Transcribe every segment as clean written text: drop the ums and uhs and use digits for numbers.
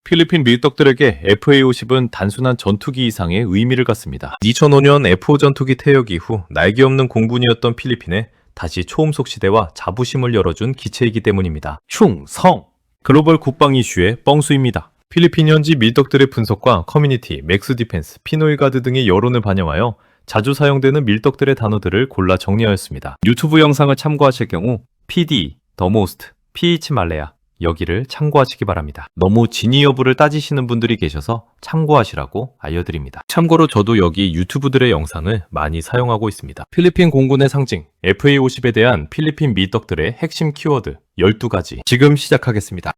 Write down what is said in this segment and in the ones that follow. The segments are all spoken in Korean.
필리핀 밀떡들에게 FA-50은 단순한 전투기 이상의 의미를 갖습니다. 2005년 F-5 전투기 퇴역 이후 날개 없는 공군이었던 필리핀에 다시 초음속 시대와 자부심을 열어준 기체이기 때문입니다. 충성! 글로벌 국방 이슈의 뻥수입니다. 필리핀 현지 밀떡들의 분석과 커뮤니티, 맥스 디펜스, 피노이 가드 등의 여론을 반영하여 자주 사용되는 밀떡들의 단어들을 골라 정리하였습니다. 유튜브 영상을 참고하실 경우 PD, 더모스트, PH 말레야 여기를 참고하시기 바랍니다. 너무 진위 여부를 따지시는 분들이 계셔서 참고하시라고 알려드립니다. 참고로 저도 여기 유튜브들의 영상을 많이 사용하고 있습니다. 필리핀 공군의 상징 FA-50에 대한 필리핀 밀떡들의 핵심 키워드 12가지 지금 시작하겠습니다.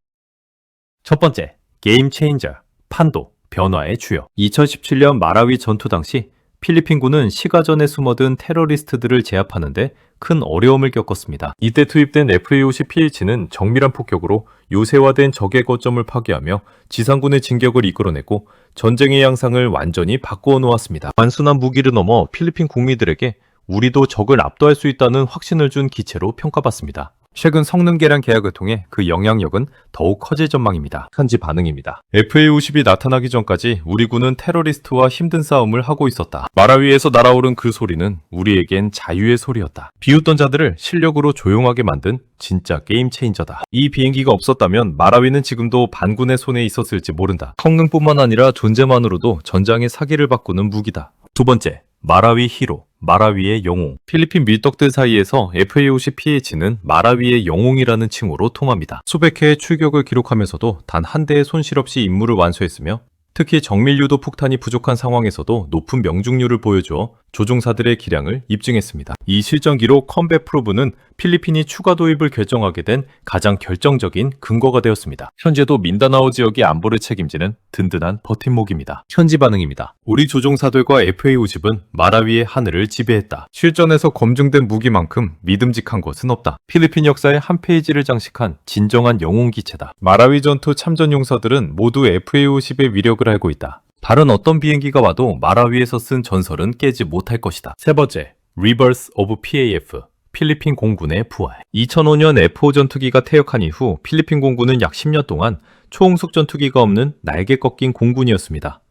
첫 번째, 게임 체인저, 판도, 변화의 주역. 2017년 마라위 전투 당시 필리핀군은 시가전에 숨어든 테러리스트들을 제압하는데 큰 어려움을 겪었습니다. 이때 투입된 FA-50PH는 정밀한 폭격으로 요새화된 적의 거점을 파괴하며 지상군의 진격을 이끌어내고 전쟁의 양상을 완전히 바꾸어 놓았습니다. 단순한 무기를 넘어 필리핀 국민들에게 우리도 적을 압도할 수 있다는 확신을 준 기체로 평가받습니다. 최근 성능 개량 계약을 통해 그 영향력은 더욱 커질 전망입니다. 현지 반응입니다. FA-50이 나타나기 전까지 우리 군은 테러리스트와 힘든 싸움을 하고 있었다. 마라위에서 날아오른 그 소리는 우리에겐 자유의 소리였다. 비웃던 자들을 실력으로 조용하게 만든 진짜 게임 체인저다. 이 비행기가 없었다면 마라위는 지금도 반군의 손에 있었을지 모른다. 성능뿐만 아니라 존재만으로도 전장의 사기를 바꾸는 무기다. 두 번째, 마라위 히로, 마라위의 영웅. 필리핀 밀떡들 사이에서 FA-50PH는 마라위의 영웅이라는 칭호로 통합니다. 수백 회의 출격을 기록하면서도 단 한 대의 손실 없이 임무를 완수했으며 특히 정밀유도 폭탄이 부족한 상황에서도 높은 명중률을 보여주어 조종사들의 기량을 입증했습니다. 이 실전 기록 컴뱃 프로브는 필리핀이 추가 도입을 결정하게 된 가장 결정적인 근거가 되었습니다. 현재도 민다나오 지역의 안보를 책임지는 든든한 버팀목입니다. 현지 반응입니다. 우리 조종사들과 FA-50은 마라위의 하늘을 지배했다. 실전에서 검증된 무기만큼 믿음직한 것은 없다. 필리핀 역사의 한 페이지를 장식한 진정한 영웅 기체다. 마라위 전투 참전 용사들은 모두 FA-50의 위력을 알고 있다. 다른 어떤 비행기가 와도 마라위에서 쓴 전설은 깨지 못할 것이다. 세 번째, Rebirth of PAF. 필리핀 공군의 부활. 2005년 F-5 전투기가 퇴역한 이후 필리핀 공군은 약 10년 동안 초음속 전투기가 없는 날개 꺾인 공군이었습니다.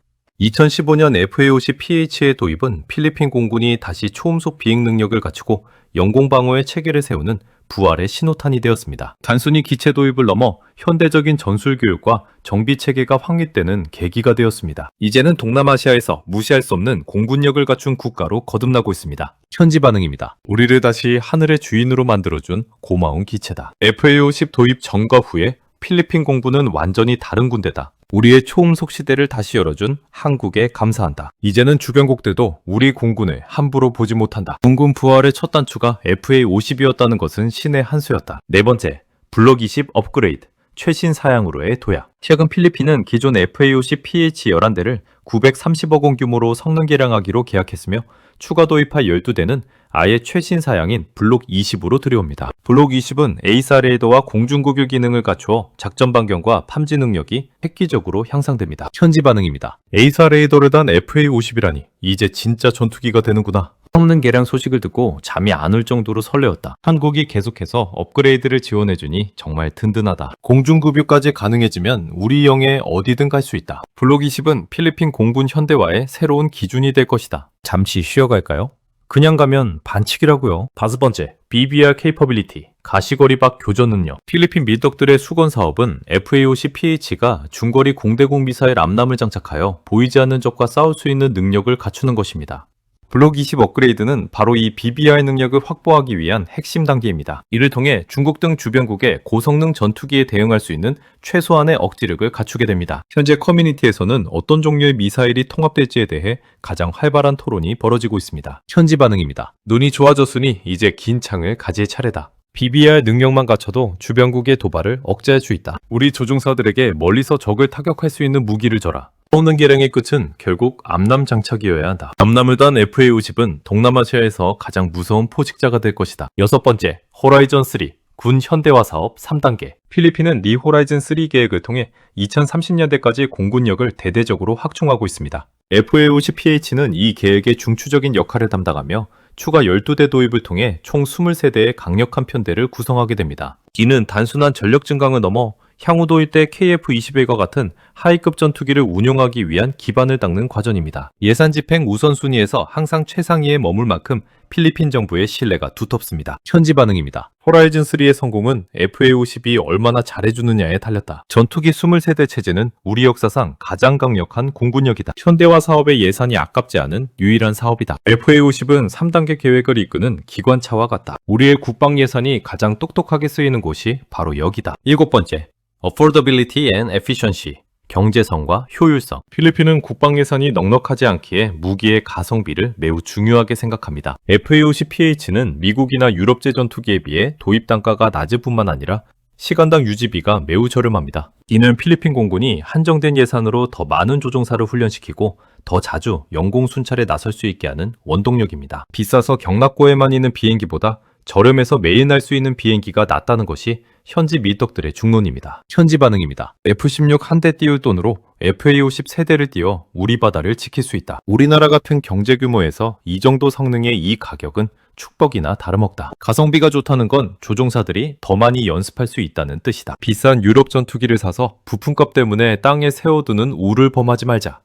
2015년 FA-50PH의 도입은 필리핀 공군이 다시 초음속 비행 능력을 갖추고 영공방어의 체계를 세우는 부활의 신호탄이 되었습니다. 단순히 기체 도입을 넘어 현대적인 전술 교육과 정비 체계가 확립되는 계기가 되었습니다. 이제는 동남아시아에서 무시할 수 없는 공군력을 갖춘 국가로 거듭나고 있습니다. 현지 반응입니다. 우리를 다시 하늘의 주인으로 만들어준 고마운 기체다. FA-50 도입 전과 후에 필리핀 공군은 완전히 다른 군대다. 우리의 초음속 시대를 다시 열어준 한국에 감사한다. 이제는 주변국들도 우리 공군을 함부로 보지 못한다. 공군 부활의 첫 단추가 FA-50이었다는 것은 신의 한 수였다. 네 번째, 블록 20 업그레이드. 최신 사양으로의 도약. 최근 필리핀은 기존 FA-50PH 11대를 930억 원 규모로 성능 개량하기로 계약했으며 추가 도입할 12대는 아예 최신 사양인 블록 20으로 들여옵니다. 블록 20은 에이사 레이더와 공중구교 기능을 갖추어 작전 반경과 탐지 능력이 획기적으로 향상됩니다. 현지 반응입니다. 에이사 레이더를 단 FA-50이라니 이제 진짜 전투기가 되는구나. 성능 개량 소식을 듣고 잠이 안 올 정도로 설레었다. 한국이 계속해서 업그레이드를 지원해주니 정말 든든하다. 공중급유까지 가능해지면 우리 영에 어디든 갈 수 있다. 블록 20은 필리핀 공군 현대화의 새로운 기준이 될 것이다. 잠시 쉬어갈까요? 그냥 가면 반칙이라고요. 다섯 번째, BBR 케이퍼빌리티, 가시거리 밖 교전 능력. 필리핀 밀떡들의 수건 사업은 FA-50PH가 중거리 공대공 미사일 암람을 장착하여 보이지 않는 적과 싸울 수 있는 능력을 갖추는 것입니다. 블록 20 업그레이드는 바로 이 BBR 능력을 확보하기 위한 핵심 단계입니다. 이를 통해 중국 등 주변국의 고성능 전투기에 대응할 수 있는 최소한의 억지력을 갖추게 됩니다. 현재 커뮤니티에서는 어떤 종류의 미사일이 통합될지에 대해 가장 활발한 토론이 벌어지고 있습니다. 현지 반응입니다. 눈이 좋아졌으니 이제 긴 창을 가질 차례다. BBR 능력만 갖춰도 주변국의 도발을 억제할 수 있다. 우리 조종사들에게 멀리서 적을 타격할 수 있는 무기를 줘라. 성능 개량의 끝은 결국 암람 장착이어야 한다. 암람을 단 FA-50은 동남아시아에서 가장 무서운 포식자가 될 것이다. 여섯 번째, 호라이즌 3. 군 현대화 사업 3단계. 필리핀은 리 호라이즌 3 계획을 통해 2030년대까지 공군력을 대대적으로 확충하고 있습니다. FA-50PH는 이 계획의 중추적인 역할을 담당하며 추가 12대 도입을 통해 총 23대의 강력한 편대를 구성하게 됩니다. 이는 단순한 전력 증강을 넘어 향후도 일대 KF-21과 같은 하위급 전투기를 운용하기 위한 기반을 닦는 과정입니다. 예산 집행 우선순위에서 항상 최상위에 머물 만큼 필리핀 정부의 신뢰가 두텁습니다. 현지 반응입니다. 호라이즌3의 성공은 FA-50이 얼마나 잘해주느냐에 달렸다. 전투기 23대 체제는 우리 역사상 가장 강력한 공군력이다. 현대화 사업의 예산이 아깝지 않은 유일한 사업이다. FA-50은 3단계 계획을 이끄는 기관차와 같다. 우리의 국방 예산이 가장 똑똑하게 쓰이는 곳이 바로 여기다. 7번째, Affordability and Efficiency. 경제성과 효율성. 필리핀은 국방 예산이 넉넉하지 않기에 무기의 가성비를 매우 중요하게 생각합니다. FA-50PH는 미국이나 유럽제 전투기에 비해 도입 단가가 낮을 뿐만 아니라 시간당 유지비가 매우 저렴합니다. 이는 필리핀 공군이 한정된 예산으로 더 많은 조종사를 훈련시키고 더 자주 영공 순찰에 나설 수 있게 하는 원동력입니다. 비싸서 경납고에만 있는 비행기보다 저렴해서 매일 날 수 있는 비행기가 낫다는 것이 현지 밀떡들의 중론입니다. 현지 반응입니다. F-16 한 대 띄울 돈으로 FA-50 3대를 띄워 우리 바다를 지킬 수 있다. 우리나라 같은 경제 규모에서 이 정도 성능의 이 가격은 축복이나 다름없다. 가성비가 좋다는 건 조종사들이 더 많이 연습할 수 있다는 뜻이다. 비싼 유럽 전투기를 사서 부품값 때문에 땅에 세워두는 우를 범하지 말자.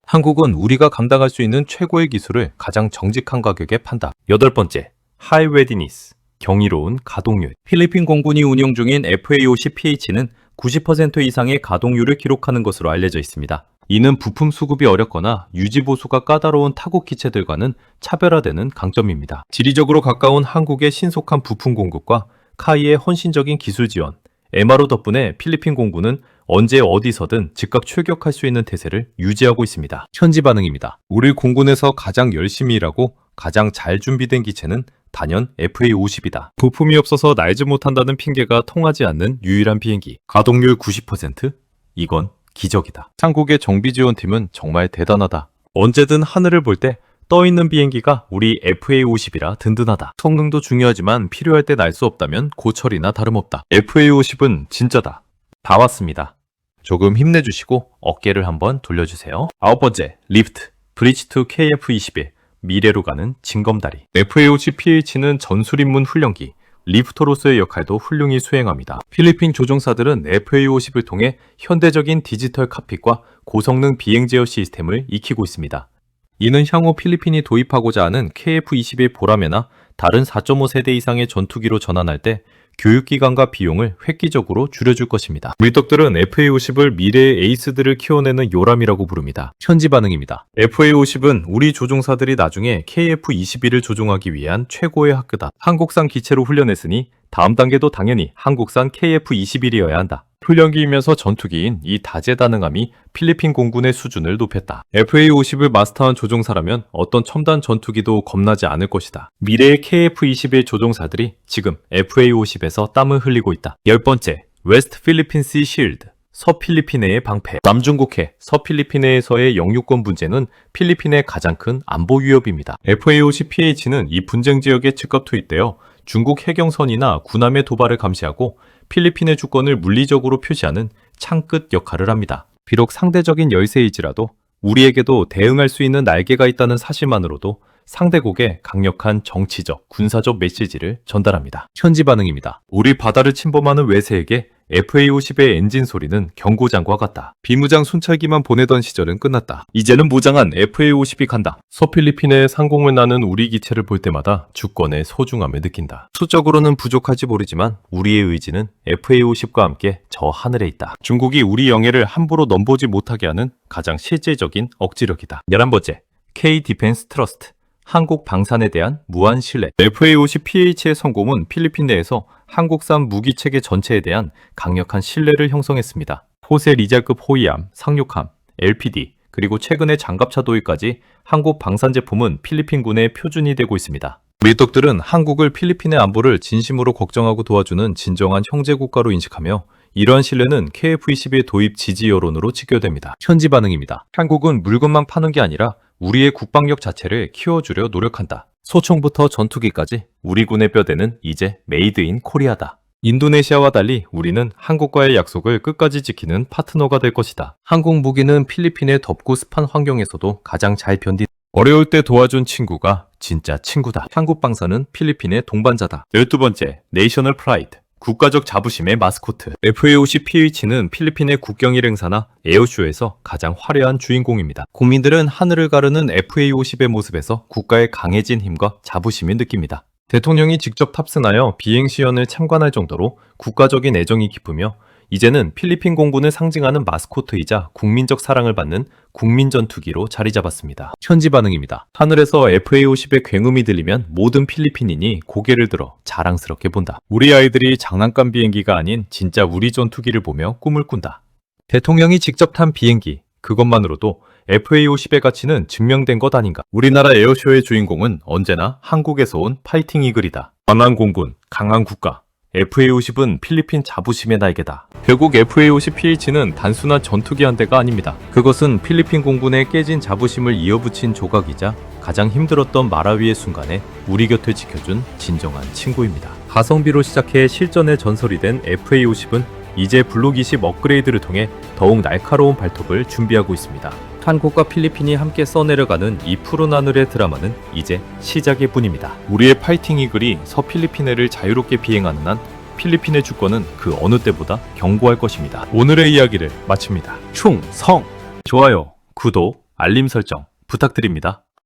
한국은 우리가 감당할 수 있는 최고의 기술을 가장 정직한 가격에 판다. 8번째, High Readiness. 경이로운 가동률. 필리핀 공군이 운용 중인 FA-50PH는 90% 이상의 가동률을 기록하는 것으로 알려져 있습니다. 이는 부품 수급이 어렵거나 유지 보수가 까다로운 타국 기체들과는 차별화되는 강점입니다. 지리적으로 가까운 한국의 신속한 부품 공급과 카이의 헌신적인 기술 지원, MRO 덕분에 필리핀 공군은 언제 어디서든 즉각 출격할 수 있는 태세를 유지하고 있습니다. 현지 반응입니다. 우리 공군에서 가장 열심히 일하고 가장 잘 준비된 기체는 단연 FA-50이다. 부품이 없어서 날지 못한다는 핑계가 통하지 않는 유일한 비행기. 가동률 90%? 이건 기적이다. 한국의 정비지원팀은 정말 대단하다. 언제든 하늘을 볼 때 떠있는 비행기가 우리 FA-50이라 든든하다. 성능도 중요하지만 필요할 때 날 수 없다면 고철이나 다름없다. FA-50은 진짜다. 다 왔습니다. 조금 힘내주시고 어깨를 한번 돌려주세요. 9번째, 리프트. 브리지 투 KF-21. 미래로 가는 징검다리. FA-50PH는 전술입문 훈련기, 리프터로서의 역할도 훌륭히 수행합니다. 필리핀 조종사들은 FA-50을 통해 현대적인 디지털 칵핏과 고성능 비행 제어 시스템을 익히고 있습니다. 이는 향후 필리핀이 도입하고자 하는 KF-21 보라매나 다른 4.5세대 이상의 전투기로 전환할 때 교육기간과 비용을 획기적으로 줄여줄 것입니다. 밀떡들은 FA-50을 미래의 에이스들을 키워내는 요람이라고 부릅니다. 현지 반응입니다. FA-50은 우리 조종사들이 나중에 KF-21을 조종하기 위한 최고의 학교다. 한국산 기체로 훈련했으니 다음 단계도 당연히 한국산 KF-21이어야 한다. 훈련기이면서 전투기인 이 다재다능함이 필리핀 공군의 수준을 높였다. FA-50을 마스터한 조종사라면 어떤 첨단 전투기도 겁나지 않을 것이다. 미래의 KF-21 조종사들이 지금 FA-50에서 땀을 흘리고 있다. 10번째, 웨스트 필리핀 시 실드. 서필리핀해의 방패. 남중국해, 서필리핀해에서의 영유권 분쟁은 필리핀의 가장 큰 안보 위협입니다. FA-50PH는 이 분쟁 지역에 즉각 투입되어 중국 해경선이나 군함의 도발을 감시하고 필리핀의 주권을 물리적으로 표시하는 창끝 역할을 합니다. 비록 상대적인 열세이지라도 우리에게도 대응할 수 있는 날개가 있다는 사실만으로도 상대국에 강력한 정치적, 군사적 메시지를 전달합니다. 현지 반응입니다. 우리 바다를 침범하는 외세에게 FA-50의 엔진 소리는 경고장과 같다. 비무장 순찰기만 보내던 시절은 끝났다. 이제는 무장한 FA-50이 간다. 서필리핀의 상공을 나는 우리 기체를 볼 때마다 주권의 소중함을 느낀다. 수적으로는 부족할지 모르지만 우리의 의지는 FA-50과 함께 저 하늘에 있다. 중국이 우리 영해를 함부로 넘보지 못하게 하는 가장 실질적인 억지력이다. 11번째, K-디펜스 트러스트. 한국 방산에 대한 무한 신뢰. FA-50PH의 성공은 필리핀 내에서 한국산 무기체계 전체에 대한 강력한 신뢰를 형성했습니다. 호세 리잘급 호위함, 상륙함, LPD, 그리고 최근의 장갑차 도입까지 한국 방산 제품은 필리핀군의 표준이 되고 있습니다. 밀떡들은 한국을 필리핀의 안보를 진심으로 걱정하고 도와주는 진정한 형제국가로 인식하며 이러한 신뢰는 KF-21 도입 지지 여론으로 직결됩니다. 현지 반응입니다. 한국은 물건만 파는 게 아니라 우리의 국방력 자체를 키워주려 노력한다. 소총부터 전투기까지 우리 군의 뼈대는 이제 메이드 인 코리아다. 인도네시아와 달리 우리는 한국과의 약속을 끝까지 지키는 파트너가 될 것이다. 한국 무기는 필리핀의 덥고 습한 환경에서도 가장 잘 어려울 때 도와준 친구가 진짜 친구다. 한국 방산은 필리핀의 동반자다. 12번째, 내셔널 프라이드. 국가적 자부심의 마스코트. FA-50PH는 필리핀의 국경일 행사나 에어쇼에서 가장 화려한 주인공입니다. 국민들은 하늘을 가르는 FA-50의 모습에서 국가의 강해진 힘과 자부심을 느낍니다. 대통령이 직접 탑승하여 비행 시연을 참관할 정도로 국가적인 애정이 깊으며 이제는 필리핀 공군을 상징하는 마스코트이자 국민적 사랑을 받는 국민 전투기로 자리 잡았습니다. 현지 반응입니다. 하늘에서 FA-50의 굉음이 들리면 모든 필리핀인이 고개를 들어 자랑스럽게 본다. 우리 아이들이 장난감 비행기가 아닌 진짜 우리 전투기를 보며 꿈을 꾼다. 대통령이 직접 탄 비행기, 그것만으로도 FA-50의 가치는 증명된 것 아닌가. 우리나라 에어쇼의 주인공은 언제나 한국에서 온 파이팅 이글이다. 강한 공군, 강한 국가. FA-50은 필리핀 자부심의 날개다. 결국 FA-50PH는 단순한 전투기 한 대가 아닙니다. 그것은 필리핀 공군의 깨진 자부심을 이어붙인 조각이자 가장 힘들었던 마라위의 순간에 우리 곁을 지켜준 진정한 친구입니다. 가성비로 시작해 실전의 전설이 된 FA-50은 이제 블록 20 업그레이드를 통해 더욱 날카로운 발톱을 준비하고 있습니다. 한국과 필리핀이 함께 써내려가는 이 푸른 하늘의 드라마는 이제 시작일 뿐입니다. 우리의 파이팅 이글이 서필리핀해를 자유롭게 비행하는 한 필리핀의 주권은 그 어느 때보다 견고할 것입니다. 오늘의 이야기를 마칩니다. 충성! 좋아요, 구독, 알림 설정 부탁드립니다.